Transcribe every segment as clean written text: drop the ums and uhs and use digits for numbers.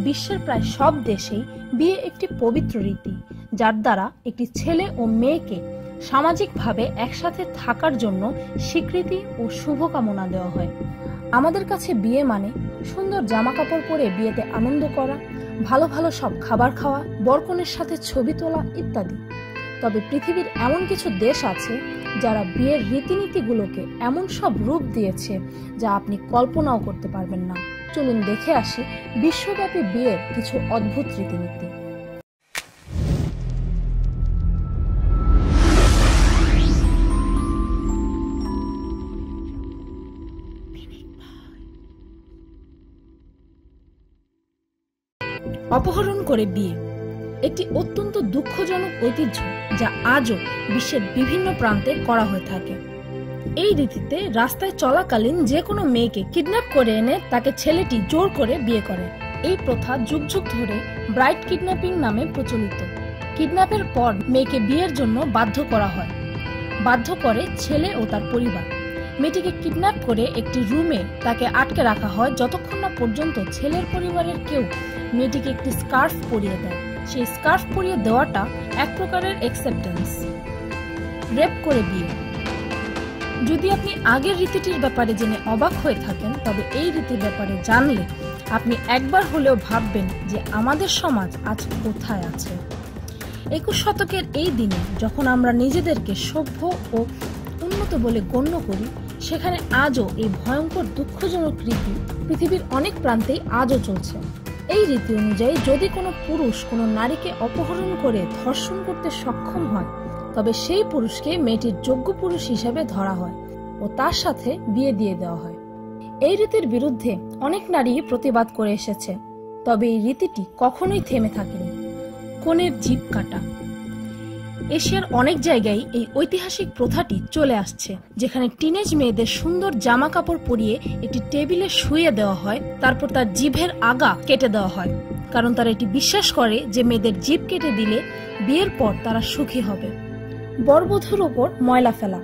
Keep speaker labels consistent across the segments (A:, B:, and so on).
A: বিশ্বের প্রায় সব দেশেই বিয়ে একটি পবিত্র রীতি, যার দ্বারা একটি ছেলে ও মেয়েকে সামাজিকভাবে একসাথে থাকার জন্য স্বীকৃতি ও শুভকামনা দেওয়া হয়। আমাদের কাছে বিয়ে মানে সুন্দর জামা কাপড় পরে বিয়েতে আনন্দ করা, ভালো ভালো সব খাবার খাওয়া, বরকনের সাথে ছবি তোলা ইত্যাদি। তবে পৃথিবীর এমন কিছু দেশ আছে যারা বিয়ের রীতিনীতিগুলোকে এমন সব রূপ দিয়েছে যা আপনি কল্পনাও করতে পারবেন না। চলুন দেখে আসি বিশ্বব্যাপী বিয়ের কিছু অদ্ভুত রীতিনীতি। অপহরণ করে বিয়ে একটি অত্যন্ত দুঃখজনক ঐতিহ্য যা আজও বিশ্বের বিভিন্ন প্রান্তে করা হয়ে থাকে। এই রীতিতে রাস্তায় চলাকালীন যে কোনো মেয়েকে কিডন্যাপ করে এনে তাকে ছেলেটি জোর করে বিয়ে করে। এই প্রথা যুগ যুগ ধরে ব্রাইড কিডন্যাপিং নামে প্রচলিত। কিডন্যাপের পর মেয়েকে বিয়ের জন্য বাধ্য করা হয়, বাধ্য করে ছেলে ও তার পরিবার। মেয়েটিকে কিডন্যাপ করে একটি রুমে তাকে আটকে রাখা হয় যতক্ষণ না পর্যন্ত ছেলের পরিবারের কেউ মেয়েটিকে একটি স্কার্ফ পরিয়ে দেয়। সেই স্কার্ফ পরিয়ে দেওয়াটা এক প্রকারের অ্যাকসেপ্টেন্স। রেপ করে বিয়ে। যদি আপনি আগের রীতিটির ব্যাপারে জেনে অবাক হয়ে থাকেন, তবে এই রীতির ব্যাপারে জানলে আপনি একবার হলেও ভাববেন যে আমাদের সমাজ আজ কোথায় আছে। 21 শতকের এই দিনে যখন আমরা নিজেদেরকে সভ্য ও উন্নত বলে গণ্য করি, সেখানে আজও এই ভয়ঙ্কর দুঃখজনক রীতি পৃথিবীর অনেক প্রান্তেই আজও চলছে। এই রীতি অনুযায়ী যদি কোনো পুরুষ কোনো নারীকে অপহরণ করে ধর্ষণ করতে সক্ষম হয়, তবে সেই পুরুষকে মেয়েটির যোগ্য পুরুষ হিসেবে ধরা হয় ও তার সাথে বিয়ে দিয়ে দেওয়া হয়। এই রীতির বিরুদ্ধে অনেক নারী প্রতিবাদ করে এসেছে, তবে এই রীতিটি কখনোই থেমে থাকেনি। কনের জিভ কাটা। এশিয়ার অনেক জায়গায় এই ঐতিহাসিক প্রথাটি চলে আসছে, যেখানে টিনেজ মেয়েদের সুন্দর জামা কাপড় পরিয়ে একটি টেবিলে শুইয়ে দেওয়া হয়, তারপর তার জিভের আগা কেটে দেওয়া হয়, কারণ তারা এটি বিশ্বাস করে যে মেয়েদের জিভ কেটে দিলে বিয়ের পর তারা সুখী হবে। বরবধূর ওপর ময়লা ফেলা।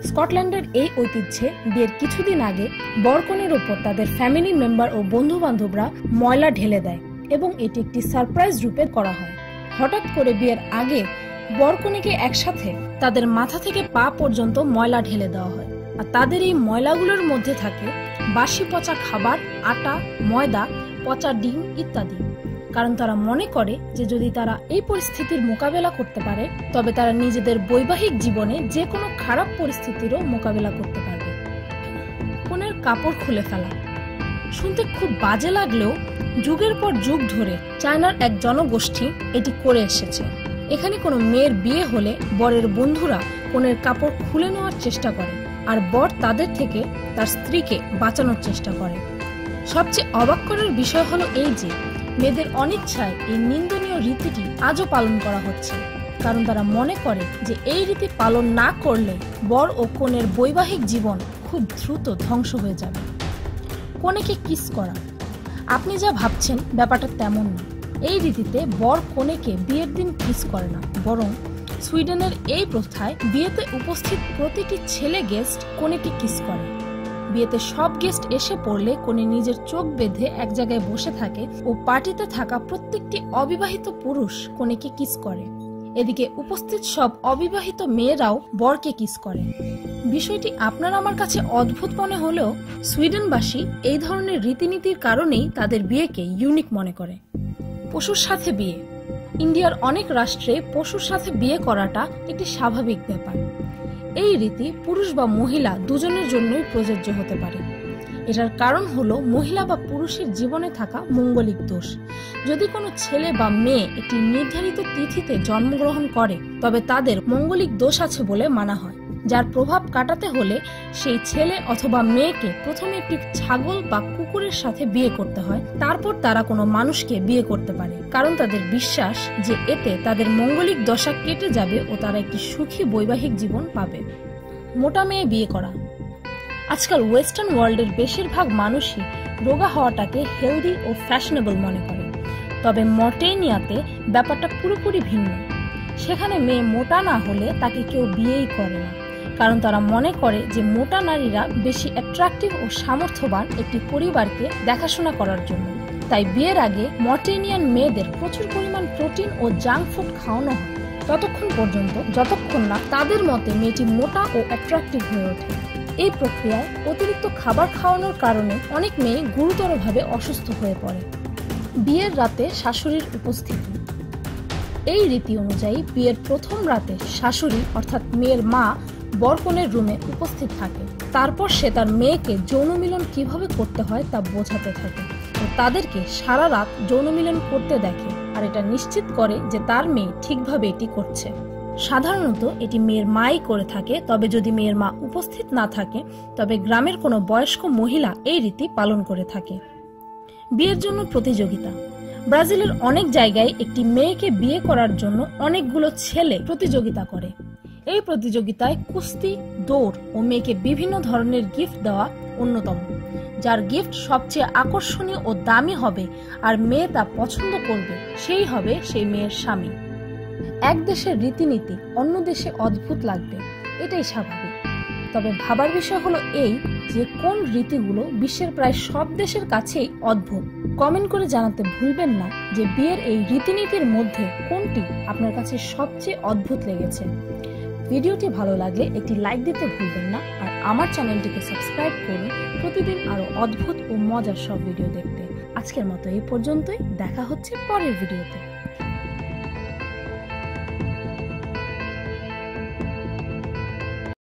A: স্কটল্যান্ডের এই ঐতিহ্যে বিয়ের কিছুদিন আগে বরকনের ওপর তাদের ফ্যামিলি মেম্বার ও বন্ধু বান্ধবরা ময়লা ঢেলে দেয় এবং এটি একটি সারপ্রাইজ রূপে করা হয়। হঠাৎ করে বিয়ের আগে বরকনেকে একসাথে তাদের মাথা থেকে পা পর্যন্ত ময়লা ঢেলে দেওয়া হয়, আর তাদের এই ময়লাগুলোর মধ্যে থাকে বাসি পচা খাবার, আটা, ময়দা, পচা ডিম ইত্যাদি। কারণ তারা মনে করে যে যদি তারা এই পরিস্থিতির মোকাবেলা করতে পারে, তবে তারা নিজেদের বৈবাহিক জীবনে যে কোনো খারাপ পরিস্থিতিরও মোকাবেলা করতে পারবে। কনের কাপড় খুলে ফেলা। শুনতে খুব বাজে লাগলেও যুগের পর যুগ ধরে চায়নার এক জনগোষ্ঠী এটি করে এসেছে। এখানে কোনো মেয়ের বিয়ে হলে বরের বন্ধুরা কনের কাপড় খুলে নেওয়ার চেষ্টা করে, আর বর তাদের থেকে তার স্ত্রীকে বাঁচানোর চেষ্টা করে। সবচেয়ে অবাক করার বিষয় হলো এই যে মেয়েদের অনিচ্ছায় এই নিন্দনীয় রীতিটি আজও পালন করা হচ্ছে, কারণ তারা মনে করে যে এই রীতি পালন না করলে বর ও কনের বৈবাহিক জীবন খুব দ্রুত ধ্বংস হয়ে যাবে। কনেকে কিস করা। আপনি যা ভাবছেন ব্যাপারটা তেমন না। এই রীতিতে বর কনেকে বিয়ের দিন কিস করে না, বরং সুইডেনের এই প্রথায় বিয়েতে উপস্থিত প্রতিটি ছেলে গেস্ট কনেকে কিস করে। বিয়েতে সব গেস্ট এসে পড়লে কনে নিজের চোখ বেঁধে এক জায়গায় বসে থাকে ও পার্টিতে থাকা প্রত্যেকটি অবিবাহিত পুরুষ কনেকে কিস করে। এদিকে উপস্থিত সব অবিবাহিত মেয়েরাও বরকে কিস করে। বিষয়টি আপনার আমার কাছে অদ্ভুত মনে হলেও সুইডেনবাসী এই ধরনের রীতিনীতির কারণেই তাদের বিয়েকে ইউনিক মনে করে। পশুর সাথে বিয়ে। ইন্ডিয়ার অনেক রাষ্ট্রে পশুর সাথে বিয়ে করাটা একটি স্বাভাবিক ব্যাপার। এই রীতি পুরুষ বা মহিলা দুজনের জন্যই প্রযোজ্য হতে পারে। এটার কারণ হলো মহিলা বা পুরুষের জীবনে থাকা মঙ্গলিক দোষ। যদি কোনো ছেলে বা মেয়ে একটি নির্ধারিত তিথিতে জন্মগ্রহণ করে, তবে তাদের মঙ্গলিক দোষ আছে বলে মানা হয়, যার প্রভাব কাটাতে হলে সেই ছেলে অথবা মেয়েকে প্রথমে একটি ছাগল বা কুকুরের সাথে বিয়ে করতে হয়, তারপর তারা কোনো মানুষকে বিয়ে করতে পারে, কারণ তাদের বিশ্বাস যে এতে তাদের মঙ্গলিক দশা কেটে যাবে ও তারা একটি সুখী বৈবাহিক জীবন পাবে। মোটা মেয়ে বিয়ে করা। আজকাল ওয়েস্টার্ন ওয়ার্ল্ডের বেশিরভাগ মানুষই রোগা হওয়াটাকে হেলদি ও ফ্যাশনেবল মনে করে, তবে মর্টেনিয়াতে ব্যাপারটা পুরোপুরি ভিন্ন। সেখানে মেয়ে মোটা না হলে তাকে কেউ বিয়েই করে না। কারণ তারা মনে করে যে মোটা নারীরা বেশি অ্যাট্রাকটিভ ও সামর্থ্যবান একটি পরিবারকে দেখাশোনা করার জন্য। তাই বিয়ের আগে মর্টেনিয়ান মেয়েদের প্রচুর পরিমাণ প্রোটিন ও জাঙ্ক ফুড খাওয়ানো হয় ততক্ষণ পর্যন্ত যতক্ষণ না তাদের মতে মেয়েটি মোটা ও অ্যাট্রাকটিভ হয়ে ওঠে। এই প্রক্রিয়ায় অতিরিক্ত খাবার খাওয়ানোর কারণে অনেক মেয়ে গুরুতরভাবে অসুস্থ হয়ে পড়ে। বিয়ের রাতে শাশুড়ির উপস্থিতি। এই রীতি অনুযায়ী বিয়ের প্রথম রাতে শাশুড়ি অর্থাৎ মেয়ের মা বরকনের রুমে উপস্থিত থাকে। তারপর সে তার মেয়েকে যৌন মিলন কিভাবে করতে হয় তা বোঝাতে থাকে ও তাদেরকে সারা রাত যৌন মিলন করতে দেখে আর এটা নিশ্চিত করে যে তার মেয়ে ঠিকভাবে এটি করছে। সাধারণত এটি মেয়ের মাই করে থাকে, তবে যদি মেয়ের মা উপস্থিত না থাকে তবে গ্রামের কোনো বয়স্ক মহিলা এই রীতি পালন করে থাকে। বিয়ের জন্য প্রতিযোগিতা। ব্রাজিলের অনেক জায়গায় একটি মেয়েকে বিয়ে করার জন্য অনেকগুলো ছেলে প্রতিযোগিতা করে। এই প্রতিযোগিতায় কুস্তি, দৌড় ও মেয়েকে বিভিন্ন ধরনের গিফট দেওয়া অন্যতম। যার গিফট সবচেয়ে আকর্ষণীয় ও দামি হবে আর মেয়ে তা পছন্দ করবে সেই হবে সেই মেয়ের স্বামী। এক দেশের রীতিনীতি অন্য দেশে অদ্ভুত লাগবে, এটাই স্বাভাবিক। তবে ভাবার বিষয় হলো এই যে কোন রীতিগুলো বিশ্বের প্রায় সব দেশের কাছেই অদ্ভুত। কমেন্ট করে জানাতে ভুলবেন না যে বিয়ের এই রীতিনীতির মধ্যে কোনটি আপনার কাছে সবচেয়ে অদ্ভুত লেগেছে। ভিডিওটি ভালো লাগলে একটি লাইক দিতে ভুলবেন না আর আমার চ্যানেলটিকে সাবস্ক্রাইব করুন প্রতিদিন আরো অদ্ভুত ও মজার সব ভিডিও দেখতে। আজকের মতো এই পর্যন্তই, দেখা হচ্ছে পরের ভিডিওতে।